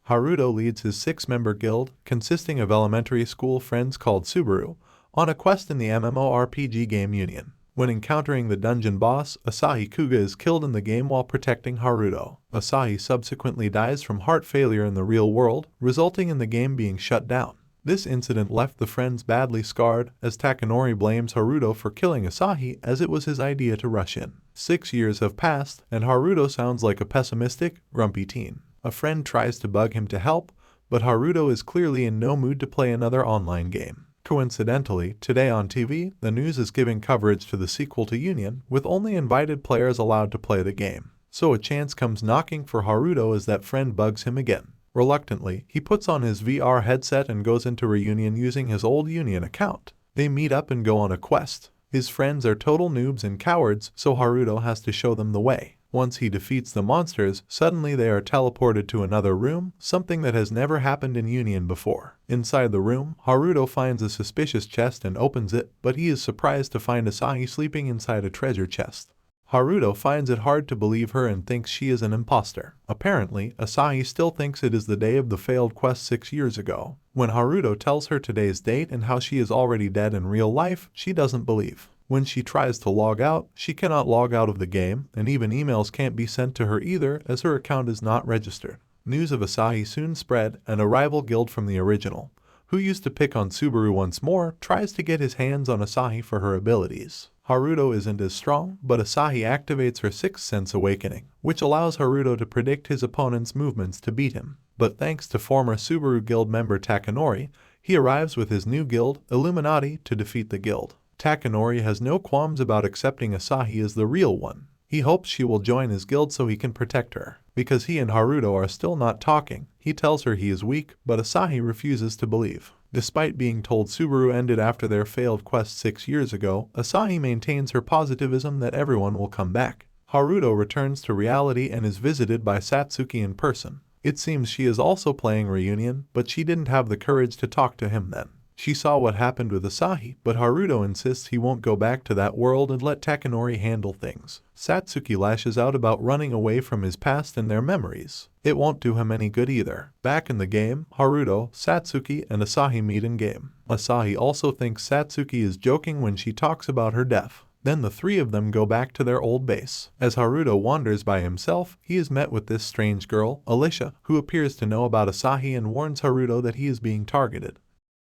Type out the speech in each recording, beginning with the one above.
Haruto leads his 6-member guild, consisting of elementary school friends called Subaru, on a quest in the MMORPG game Union. When encountering the dungeon boss, Asahi Kuga is killed in the game while protecting Haruto. Asahi subsequently dies from heart failure in the real world, resulting in the game being shut down. This incident left the friends badly scarred, as Takanori blames Haruto for killing Asahi as it was his idea to rush in. 6 years have passed, and Haruto sounds like a pessimistic, grumpy teen. A friend tries to bug him to help, but Haruto is clearly in no mood to play another online game. Coincidentally, today on TV, the news is giving coverage to the sequel to Union, with only invited players allowed to play the game. So a chance comes knocking for Haruto as that friend bugs him again. Reluctantly, he puts on his VR headset and goes into Reunion using his old Union account. They meet up and go on a quest. His friends are total noobs and cowards, so Haruto has to show them the way. Once he defeats the monsters, suddenly they are teleported to another room, something that has never happened in Union before. Inside the room, Haruto finds a suspicious chest and opens it, but he is surprised to find Asahi sleeping inside a treasure chest. Haruto finds it hard to believe her and thinks she is an imposter. Apparently, Asahi still thinks it is the day of the failed quest 6 years ago. When Haruto tells her today's date and how she is already dead in real life, she doesn't believe. When she tries to log out, she cannot log out of the game, and even emails can't be sent to her either as her account is not registered. News of Asahi soon spread, and a rival guild from the original, who used to pick on Subaru once more, tries to get his hands on Asahi for her abilities. Haruto isn't as strong, but Asahi activates her 6th sense awakening, which allows Haruto to predict his opponent's movements to beat him. But thanks to former Subaru guild member Takanori, he arrives with his new guild, Illuminati, to defeat the guild. Takanori has no qualms about accepting Asahi as the real one. He hopes she will join his guild so he can protect her. Because he and Haruto are still not talking, he tells her he is weak, but Asahi refuses to believe. Despite being told Subaru ended after their failed quest 6 years ago, Asahi maintains her positivism that everyone will come back. Haruto returns to reality and is visited by Satsuki in person. It seems she is also playing Reunion, but she didn't have the courage to talk to him then. She saw what happened with Asahi, but Haruto insists he won't go back to that world and let Takanori handle things. Satsuki lashes out about running away from his past and their memories. It won't do him any good either. Back in the game, Haruto, Satsuki, and Asahi meet in-game. Asahi also thinks Satsuki is joking when she talks about her death. Then the 3 of them go back to their old base. As Haruto wanders by himself, he is met with this strange girl, Alicia, who appears to know about Asahi and warns Haruto that he is being targeted.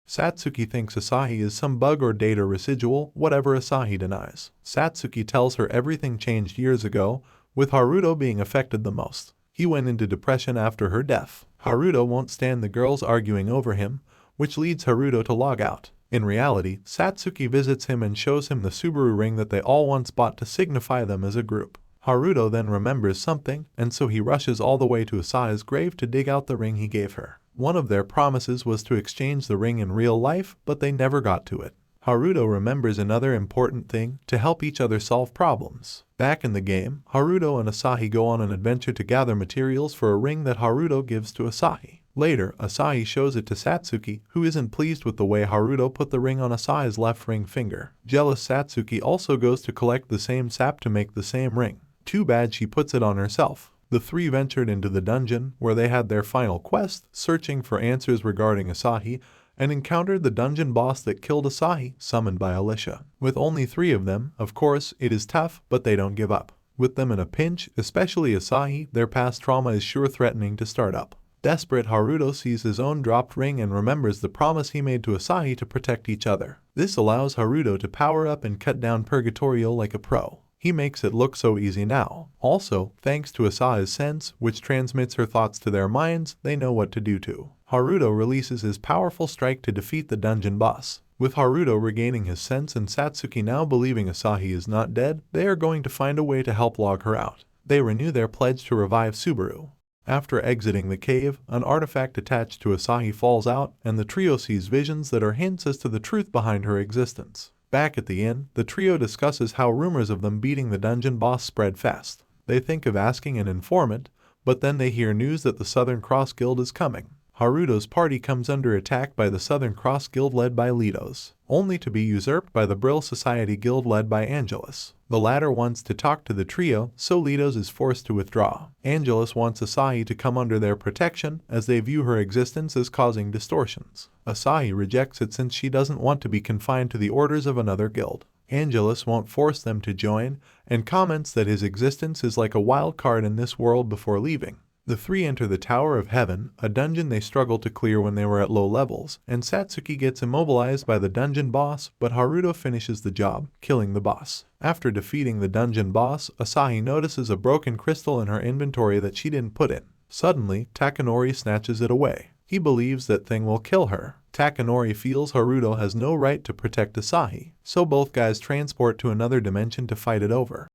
Satsuki thinks Asahi is some bug or data residual, whatever Asahi denies. Satsuki tells her everything changed years ago, with Haruto being affected the most. He went into depression after her death. Haruto won't stand the girls arguing over him, which leads Haruto to log out. In reality, Satsuki visits him and shows him the Subaru ring that they all once bought to signify them as a group. Haruto then remembers something, and so he rushes all the way to Asahi's grave to dig out the ring he gave her. One of their promises was to exchange the ring in real life, but they never got to it. Haruto remembers another important thing, to help each other solve problems. Back in the game, Haruto and Asahi go on an adventure to gather materials for a ring that Haruto gives to Asahi. Later, Asahi shows it to Satsuki, who isn't pleased with the way Haruto put the ring on Asahi's left ring finger. Jealous Satsuki also goes to collect the same sap to make the same ring. Too bad she puts it on herself. The 3 ventured into the dungeon, where they had their final quest, searching for answers regarding Asahi, and encountered the dungeon boss that killed Asahi, summoned by Alicia. With only 3 of them, of course, it is tough, but they don't give up. With them in a pinch, especially Asahi, their past trauma is sure threatening to start up. Desperate, Haruto sees his own dropped ring and remembers the promise he made to Asahi to protect each other. This allows Haruto to power up and cut down Purgatorio like a pro. He makes it look so easy now. Also, thanks to Asahi's sense, which transmits her thoughts to their minds, they know what to do too. Haruto releases his powerful strike to defeat the dungeon boss. With Haruto regaining his sense and Satsuki now believing Asahi is not dead, they are going to find a way to help log her out. They renew their pledge to revive Subaru. After exiting the cave, an artifact attached to Asahi falls out, and the trio sees visions that are hints as to the truth behind her existence. Back at the inn, the trio discusses how rumors of them beating the dungeon boss spread fast. They think of asking an informant, but then they hear news that the Southern Cross Guild is coming. Haruto's party comes under attack by the Southern Cross Guild led by Litos, only to be usurped by the Brill Society Guild led by Angelus. The latter wants to talk to the trio, so Litos is forced to withdraw. Angelus wants Asahi to come under their protection, as they view her existence as causing distortions. Asahi rejects it since she doesn't want to be confined to the orders of another guild. Angelus won't force them to join, and comments that his existence is like a wild card in this world before leaving. The three enter the Tower of Heaven, a dungeon they struggled to clear when they were at low levels, and Satsuki gets immobilized by the dungeon boss, but Haruto finishes the job, killing the boss. After defeating the dungeon boss, Asahi notices a broken crystal in her inventory that she didn't put in. Suddenly, Takanori snatches it away. He believes that thing will kill her. Takanori feels Haruto has no right to protect Asahi, so both guys transport to another dimension to fight it over.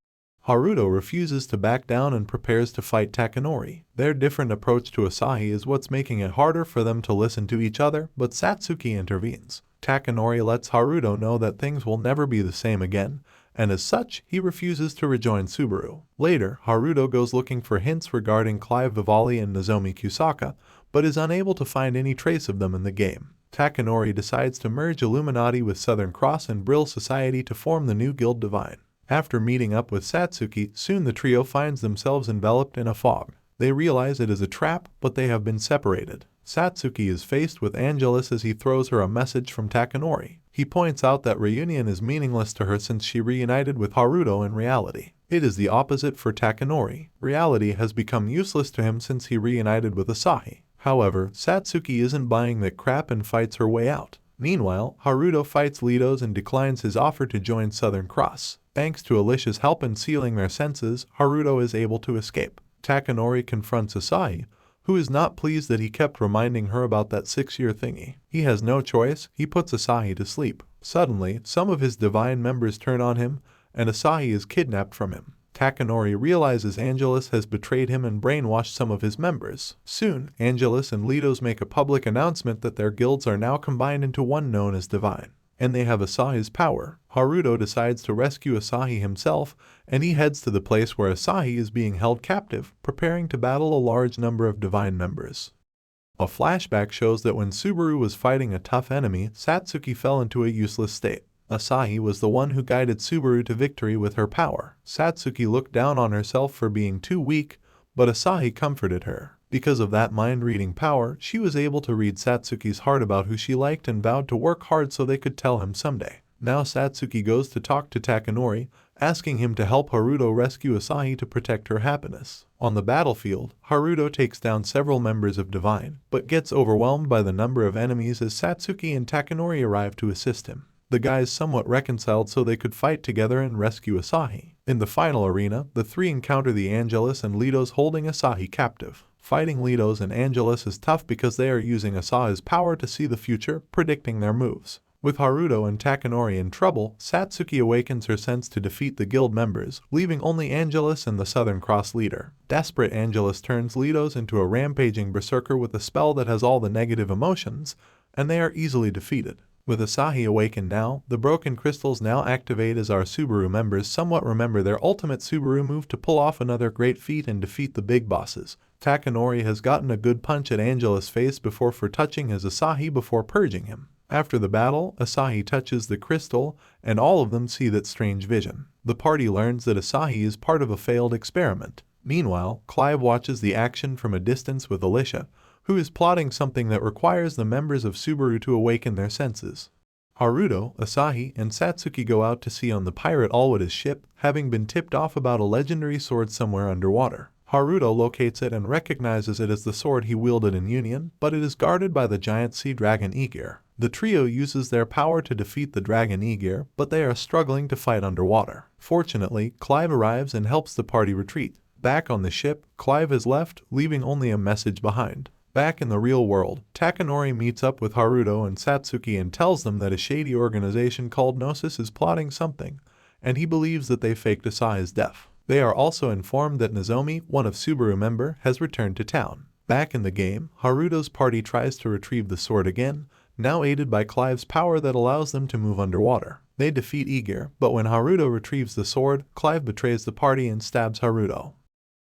Haruto refuses to back down and prepares to fight Takanori. Their different approach to Asahi is what's making it harder for them to listen to each other, but Satsuki intervenes. Takanori lets Haruto know that things will never be the same again, and as such, he refuses to rejoin Subaru. Later, Haruto goes looking for hints regarding Clive Vivali and Nozomi Kusaka, but is unable to find any trace of them in the game. Takanori decides to merge Illuminati with Southern Cross and Brill Society to form the new Guild Divine. After meeting up with Satsuki, soon the trio finds themselves enveloped in a fog. They realize it is a trap, but they have been separated. Satsuki is faced with Angelus as he throws her a message from Takanori. He points out that reunion is meaningless to her since she reunited with Haruto in reality. It is the opposite for Takanori. Reality has become useless to him since he reunited with Asahi. However, Satsuki isn't buying that crap and fights her way out. Meanwhile, Haruto fights Litos and declines his offer to join Southern Cross. Thanks to Alicia's help in sealing their senses, Haruto is able to escape. Takanori confronts Asahi, who is not pleased that he kept reminding her about that 6-year thingy. He has no choice, he puts Asahi to sleep. Suddenly, some of his divine members turn on him, and Asahi is kidnapped from him. Takanori realizes Angelus has betrayed him and brainwashed some of his members. Soon, Angelus and Litos make a public announcement that their guilds are now combined into one known as Divine, and they have Asahi's power. Haruto decides to rescue Asahi himself, and he heads to the place where Asahi is being held captive, preparing to battle a large number of Divine members. A flashback shows that when Subaru was fighting a tough enemy, Satsuki fell into a useless state. Asahi was the one who guided Subaru to victory with her power. Satsuki looked down on herself for being too weak, but Asahi comforted her. Because of that mind-reading power, she was able to read Satsuki's heart about who she liked and vowed to work hard so they could tell him someday. Now Satsuki goes to talk to Takanori, asking him to help Haruto rescue Asahi to protect her happiness. On the battlefield, Haruto takes down several members of Divine, but gets overwhelmed by the number of enemies as Satsuki and Takanori arrive to assist him. The guys somewhat reconciled so they could fight together and rescue Asahi. In the final arena, the three encounter the Angelus and Litos holding Asahi captive. Fighting Litos and Angelus is tough because they are using Asahi's power to see the future, predicting their moves. With Haruto and Takanori in trouble, Satsuki awakens her sense to defeat the guild members, leaving only Angelus and the Southern Cross leader. Desperate, Angelus turns Litos into a rampaging berserker with a spell that has all the negative emotions, and they are easily defeated. With Asahi awakened now, the broken crystals now activate as our Subaru members somewhat remember their ultimate Subaru move to pull off another great feat and defeat the big bosses. Takanori has gotten a good punch at Angelus' face before for touching his Asahi before purging him. After the battle, Asahi touches the crystal, and all of them see that strange vision. The party learns that Asahi is part of a failed experiment. Meanwhile, Clive watches the action from a distance with Alicia, who is plotting something that requires the members of Subaru to awaken their senses. Haruto, Asahi, and Satsuki go out to sea on the pirate Alwada's ship, having been tipped off about a legendary sword somewhere underwater. Haruto locates it and recognizes it as the sword he wielded in Union, but it is guarded by the giant sea dragon Aegir. The trio uses their power to defeat the dragon Aegir, but they are struggling to fight underwater. Fortunately, Clive arrives and helps the party retreat. Back on the ship, Clive is left, leaving only a message behind. Back in the real world, Takanori meets up with Haruto and Satsuki and tells them that a shady organization called Gnosis is plotting something, and he believes that they faked Asahi's death. They are also informed that Nozomi, one of Subaru member, has returned to town. Back in the game, Haruto's party tries to retrieve the sword again, now aided by Clive's power that allows them to move underwater. They defeat Aegir, but when Haruto retrieves the sword, Clive betrays the party and stabs Haruto.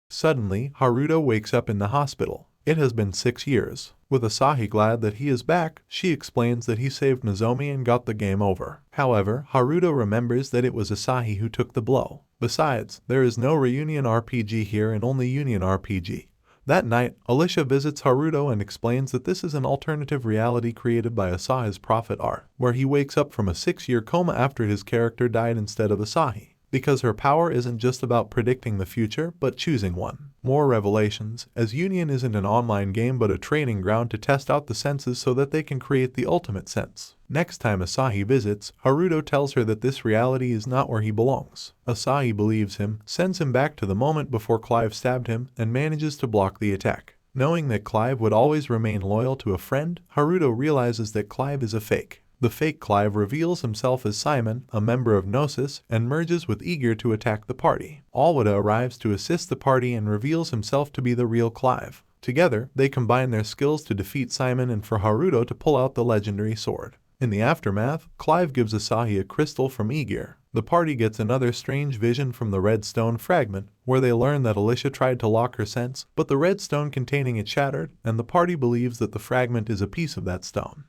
Suddenly, Haruto wakes up in the hospital. It has been 6 years. With Asahi glad that he is back, she explains that he saved Nozomi and got the game over. However, Haruto remembers that it was Asahi who took the blow. Besides, there is no reunion RPG here and only union RPG. That night, Alicia visits Haruto and explains that this is an alternative reality created by Asahi's Prophet R, where he wakes up from a 6-year coma after his character died instead of Asahi. Because her power isn't just about predicting the future, but choosing one. More revelations, as Union isn't an online game but a training ground to test out the senses so that they can create the ultimate sense. Next time Asahi visits, Haruto tells her that this reality is not where he belongs. Asahi believes him, sends him back to the moment before Clive stabbed him, and manages to block the attack. Knowing that Clive would always remain loyal to a friend, Haruto realizes that Clive is a fake. The fake Clive reveals himself as Simon, a member of Gnosis, and merges with Eager to attack the party. Alwada arrives to assist the party and reveals himself to be the real Clive. Together, they combine their skills to defeat Simon and for Haruto to pull out the legendary sword. In the aftermath, Clive gives Asahi a crystal from Eager. The party gets another strange vision from the red stone fragment, where they learn that Alicia tried to lock her sense, but the red stone containing it shattered, and the party believes that the fragment is a piece of that stone.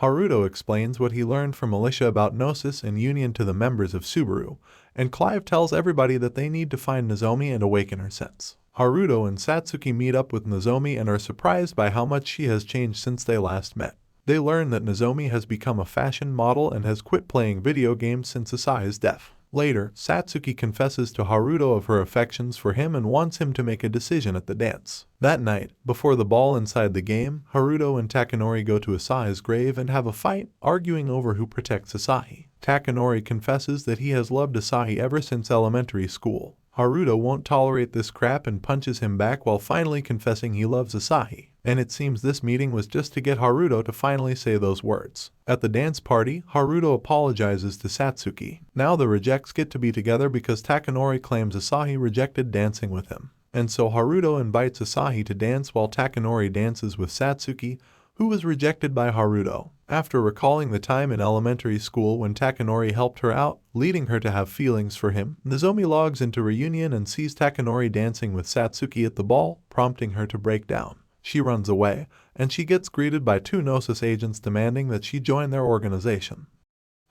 Haruto explains what he learned from Alicia about Gnosis and Union to the members of Subaru, and Clive tells everybody that they need to find Nozomi and awaken her sense. Haruto and Satsuki meet up with Nozomi and are surprised by how much she has changed since they last met. They learn that Nozomi has become a fashion model and has quit playing video games since Asahi's death. Later, Satsuki confesses to Haruto of her affections for him and wants him to make a decision at the dance. That night, before the ball inside the game, Haruto and Takanori go to Asahi's grave and have a fight, arguing over who protects Asahi. Takanori confesses that he has loved Asahi ever since elementary school. Haruto won't tolerate this crap and punches him back while finally confessing he loves Asahi. And it seems this meeting was just to get Haruto to finally say those words. At the dance party, Haruto apologizes to Satsuki. Now the rejects get to be together because Takanori claims Asahi rejected dancing with him. And so Haruto invites Asahi to dance while Takanori dances with Satsuki, who was rejected by Haruto. After recalling the time in elementary school when Takanori helped her out, leading her to have feelings for him, Nozomi logs into reunion and sees Takanori dancing with Satsuki at the ball, prompting her to break down. She runs away, and she gets greeted by 2 Gnosis agents demanding that she join their organization.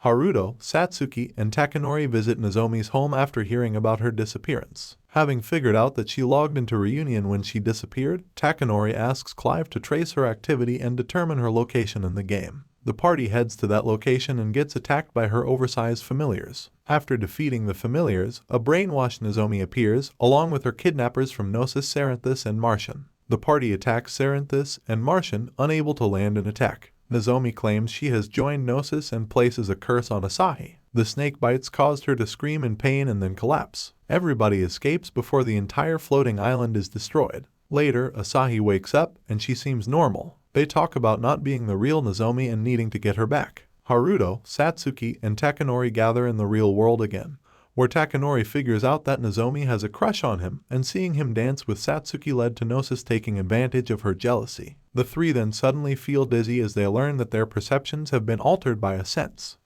Haruto, Satsuki, and Takanori visit Nozomi's home after hearing about her disappearance. Having figured out that she logged into reunion when she disappeared, Takanori asks Clive to trace her activity and determine her location in the game. The party heads to that location and gets attacked by her oversized familiars. After defeating the familiars, a brainwashed Nozomi appears, along with her kidnappers from Gnosis, Saranthus, and Martian. The party attacks Saranthus and Martian, unable to land an attack. Nozomi claims she has joined Gnosis and places a curse on Asahi. The snake bites caused her to scream in pain and then collapse. Everybody escapes before the entire floating island is destroyed. Later, Asahi wakes up and she seems normal. They talk about not being the real Nozomi and needing to get her back. Haruto, Satsuki, and Takanori gather in the real world again, where Takanori figures out that Nozomi has a crush on him, and seeing him dance with Satsuki led to Gnosis taking advantage of her jealousy. The 3 then suddenly feel dizzy as they learn that their perceptions have been altered by a sense.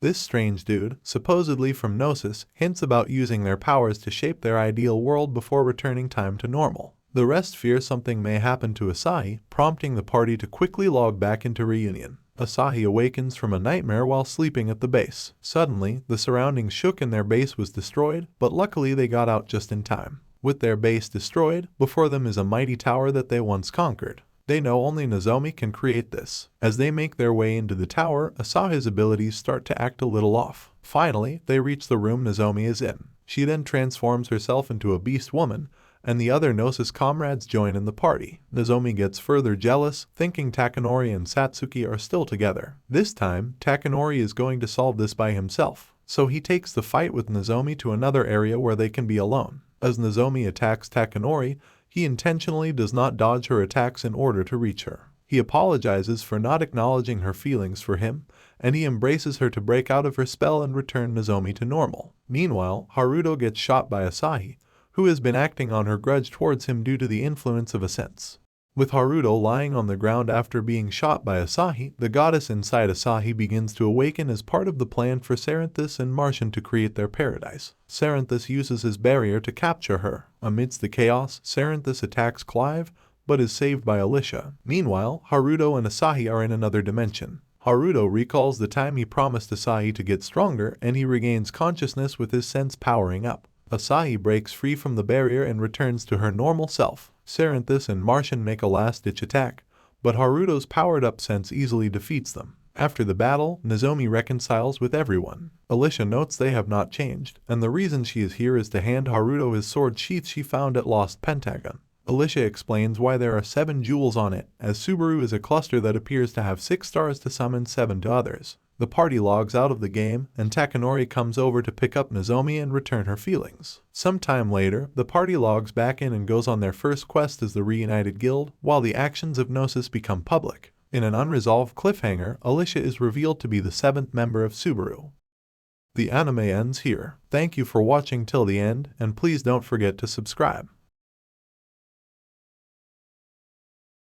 This strange dude, supposedly from Gnosis, hints about using their powers to shape their ideal world before returning time to normal. The rest fear something may happen to Asahi, prompting the party to quickly log back into reunion. Asahi awakens from a nightmare while sleeping at the base. Suddenly, the surroundings shook and their base was destroyed, but luckily they got out just in time. With their base destroyed, before them is a mighty tower that they once conquered. They know only Nozomi can create this. As they make their way into the tower, Asahi's abilities start to act a little off. Finally, they reach the room Nozomi is in. She then transforms herself into a beast woman, and the other Gnosis comrades join in the party. Nozomi gets further jealous, thinking Takanori and Satsuki are still together. This time, Takanori is going to solve this by himself, so he takes the fight with Nozomi to another area where they can be alone. As Nozomi attacks Takanori, he intentionally does not dodge her attacks in order to reach her. He apologizes for not acknowledging her feelings for him, and he embraces her to break out of her spell and return Nozomi to normal. Meanwhile, Haruto gets shot by Asahi, who has been acting on her grudge towards him due to the influence of a sense. With Haruto lying on the ground after being shot by Asahi, the goddess inside Asahi begins to awaken as part of the plan for Saranthus and Martian to create their paradise. Saranthus uses his barrier to capture her. Amidst the chaos, Saranthus attacks Clive, but is saved by Alicia. Meanwhile, Haruto and Asahi are in another dimension. Haruto recalls the time he promised Asahi to get stronger, and he regains consciousness with his sense powering up. Asahi breaks free from the barrier and returns to her normal self. Saranthus and Martian make a last-ditch attack, but Haruto's powered-up sense easily defeats them. After the battle, Nozomi reconciles with everyone. Alicia notes they have not changed, and the reason she is here is to hand Haruto his sword sheath she found at Lost Pentagon. Alicia explains why there are 7 jewels on it, as Subaru is a cluster that appears to have 6 stars to some and 7 to others. The party logs out of the game, and Takanori comes over to pick up Nozomi and return her feelings. Sometime later, the party logs back in and goes on their first quest as the reunited guild, while the actions of Gnosis become public. In an unresolved cliffhanger, Alicia is revealed to be the 7th member of Subaru. The anime ends here. Thank you for watching till the end, and please don't forget to subscribe.